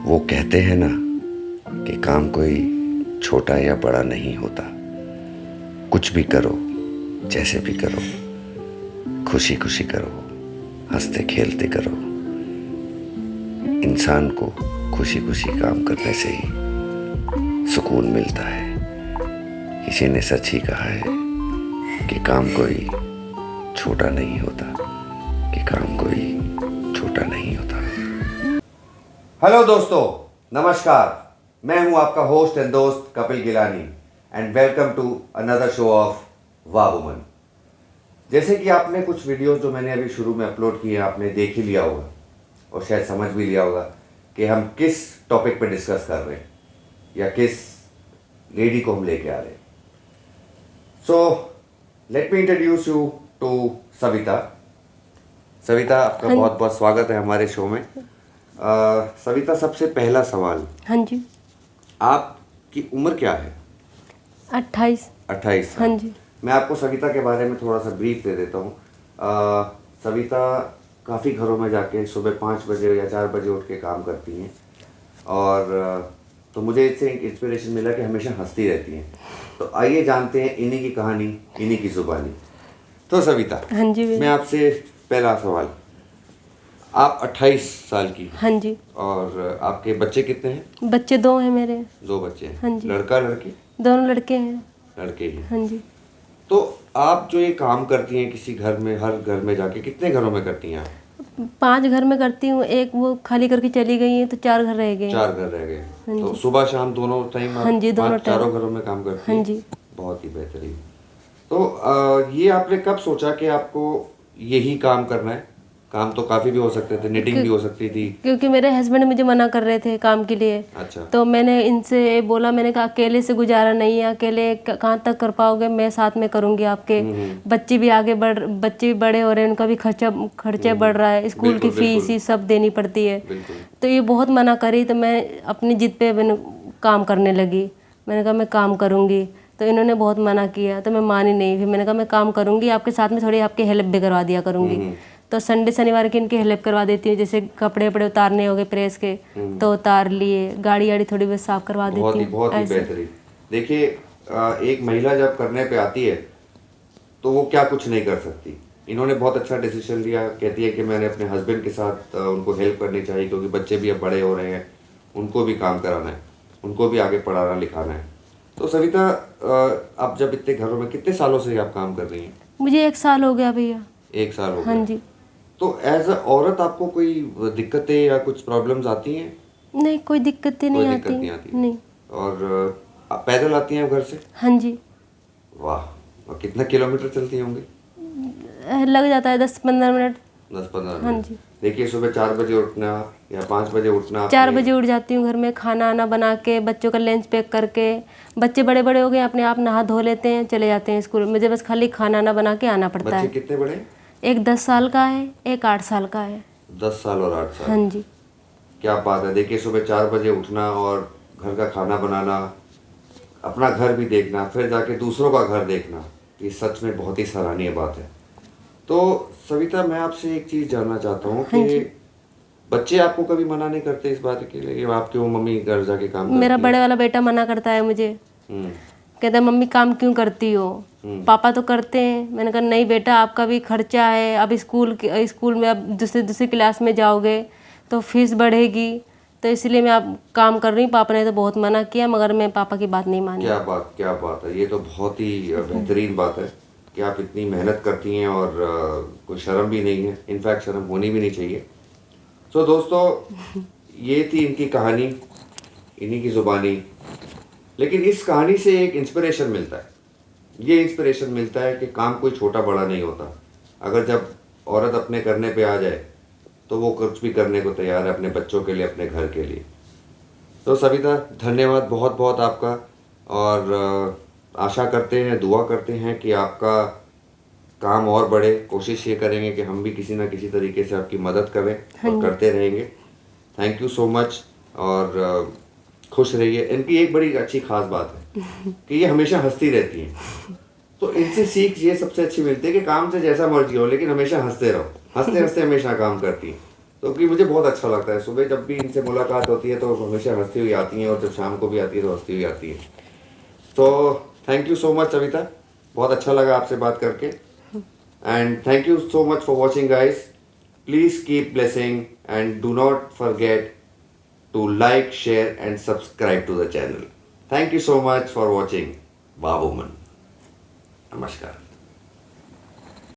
वो कहते हैं ना कि काम कोई छोटा या बड़ा नहीं होता। कुछ भी करो, जैसे भी करो, खुशी खुशी करो, हंसते खेलते करो। इंसान को खुशी खुशी काम करने से ही सुकून मिलता है। किसी ने सच ही कहा है कि काम कोई छोटा नहीं होता, कि काम कोई छोटा नहीं होता। हेलो दोस्तों, नमस्कार। मैं हूं आपका होस्ट एंड दोस्त Kapil Gilani and welcome to another show of Wah woman. जैसे कि आपने कुछ वीडियोस जो मैंने अभी शुरू में अपलोड किए आपने देख ही लिया होगा और शायद समझ भी लिया होगा कि हम किस टॉपिक पे डिस्कस कर रहे हैं या किस लेडी को हम लेके आ रहे हैं। So let me introduce you to Savita. Savita, आपका बहुत बहुत स्वागत है हमारे शो में। सविता, सबसे पहला सवाल, हाँ जी, आपकी उम्र क्या है? 28। 28 साल। हाँ जी। मैं आपको सविता के बारे में थोड़ा सा ब्रीफ दे देता हूँ। सविता काफ़ी घरों में जाके सुबह 5 बजे या 4 बजे उठ के काम करती हैं और तो मुझे इससे एक इंस्पिरेशन मिला कि हमेशा हंसती रहती हैं। तो आइए जानते हैं इन्हीं की कहानी, इन्हीं की ज़ुबानी। तो सविता, हाँ जी, मैं आपसे पहला सवाल, आप 28 साल की, हाँ जी। और आपके बच्चे कितने हैं? बच्चे 2 हैं मेरे। 2 बच्चे हैं। हाँ जी। लड़का लड़की? दोनों लड़के हैं। लड़के ही। हाँ जी। तो आप जो ये काम करती हैं किसी घर में, हर घर में जाके, कितने घरों में करती हैं आप? 5 घर में करती हूँ, एक वो खाली करके चली गई है तो 4 घर रह गए। 4 घर रह गए। तो सुबह शाम दोनों टाइम हाँ जी, दोनों टाइम। चारों घरों में काम करती हाँ हैं? जी। बहुत ही बेहतरीन। तो ये आपने कब सोचा कि आपको यही काम करना है? काम तो काफ़ी भी हो सकते थे, निटिंग भी हो सकती थी। क्योंकि मेरे हस्बैंड मुझे मना कर रहे थे काम के लिए। अच्छा। तो मैंने इनसे बोला, मैंने कहा अकेले से गुजारा नहीं है, अकेले कहाँ तक कर पाओगे, मैं साथ में करूँगी आपके। बच्चे भी बच्चे भी बड़े हो रहे हैं, उनका भी खर्चा बढ़ रहा है, स्कूल की फीस ही सब देनी पड़ती है। तो ये बहुत मना करी, तो मैं अपनी जिद पे मैंने काम करने लगी। मैंने कहा मैं काम करूँगी, तो इन्होंने बहुत मना किया, तो मैं मानी नहीं। फिर मैंने कहा मैं काम करूँगी, आपके साथ में थोड़ी आपकी हेल्प भी करवा दिया करूँगी। तो संडे शनिवार की इनकी हेल्प करवा देती हूँ, जैसे कपड़े वपड़े उतारने हो गए प्रेस के तो उतार लिए, गाड़ी वाड़ी थोड़ी बहुत साफ करवा देती हूँ। बहुत ही बेहतरीन। देखिए, एक महिला जब करने पे आती है तो वो क्या कुछ नहीं कर सकती। इन्होंने बहुत अच्छा डिसीजन लिया। कहती है कि मैंने अपने हस्बैंड के साथ उनको हेल्प करनी चाहिए, क्योंकि बच्चे भी अब बड़े हो रहे हैं, उनको भी काम कराना है, उनको भी आगे पढ़ाना लिखाना है। तो सविता, आप जब इतने घरों में, कितने सालों से आप काम कर रही हैं? मुझे 1 साल हो गया भैया। 1 साल हो गया। हाँ जी। तो एज अ औरत आपको कोई दिक्कतें या कुछ प्रॉब्लम्स आती हैं? नहीं, कोई दिक्कतें नहीं आती। नहीं। और आप पैदल आती हैं घर से? हाँ जी। वाह। और कितना किलोमीटर चलती होंगी? लग जाता है 10-15 मिनट। 10-15 मिनट। हाँ जी। देखिए, सुबह 4 बजे उठना या 5 बजे उठना। 4 बजे उठ जाती हूँ, घर में खाना आना बना के, बच्चों का लंच पैक करके। बच्चे बड़े बड़े हो गए, अपने आप नहा धो लेते हैं, चले जाते हैं स्कूल। मुझे बस खाली खाना आना बना के आना पड़ता है। बच्चे कितने बड़े? एक 10 साल का है, एक 8 साल का है। 10 साल और 8 साल। हाँ जी। क्या बात है। देखिए, सुबह 4 बजे उठना और घर का खाना बनाना, अपना घर भी देखना, फिर जाके दूसरों का घर देखना, ये सच में बहुत ही सराहनीय बात है। तो सविता, मैं आपसे एक चीज़ जानना चाहता हूँ कि बच्चे आपको कभी मना नहीं करते इस बात के लिए कि आपकी वो मम्मी घर जाके काम करती मेरा है? बड़े वाला बेटा मना करता है मुझे। कहता है मम्मी काम क्यों करती हो, पापा तो करते हैं। मैंने कहा नहीं बेटा, आपका भी खर्चा है, अब स्कूल में अब दूसरी क्लास में जाओगे तो फीस बढ़ेगी, तो इसलिए मैं अब काम कर रही हूँ। पापा ने तो बहुत मना किया, मगर मैं पापा की बात नहीं मानी। क्या बात है। ये तो बहुत ही बेहतरीन बात है कि आप इतनी मेहनत करती हैं और कोई शर्म भी नहीं है। इनफैक्ट शर्म होनी भी नहीं चाहिए। तो दोस्तों, ये थी इनकी कहानी, इन्हीं की ज़ुबानी। लेकिन इस कहानी से एक इंस्पिरेशन मिलता है। ये इंस्पिरेशन मिलता है कि काम कोई छोटा बड़ा नहीं होता। अगर जब औरत अपने करने पे आ जाए तो वो कुछ भी करने को तैयार है, अपने बच्चों के लिए, अपने घर के लिए। तो सविता, धन्यवाद बहुत बहुत आपका। और आशा करते हैं, दुआ करते हैं कि आपका काम और बढ़े। कोशिश ये करेंगे कि हम भी किसी ना किसी तरीके से आपकी मदद करें और करते रहेंगे। Thank you so much. और खुश रहिए। इनकी एक बड़ी अच्छी खास बात है कि ये हमेशा हंसती रहती हैं। तो इनसे सीख ये सबसे अच्छी मिलती है कि काम से जैसा मर्जी हो, लेकिन हमेशा हंसते रहो। हंसते हंसते हमेशा काम करती हैं। तो कि मुझे बहुत अच्छा लगता है, सुबह जब भी इनसे मुलाकात होती है तो हमेशा हंसती हुई आती हैं, और जब शाम को भी आती है तो हंसती हुई आती है। तो thank you so much Savita, बहुत अच्छा लगा आपसे बात करके, and thank you so much for watching guys. Please keep blessing and do not forget to like, share and subscribe to the channel. Thank you so much for watching Wow Woman. Namaskar.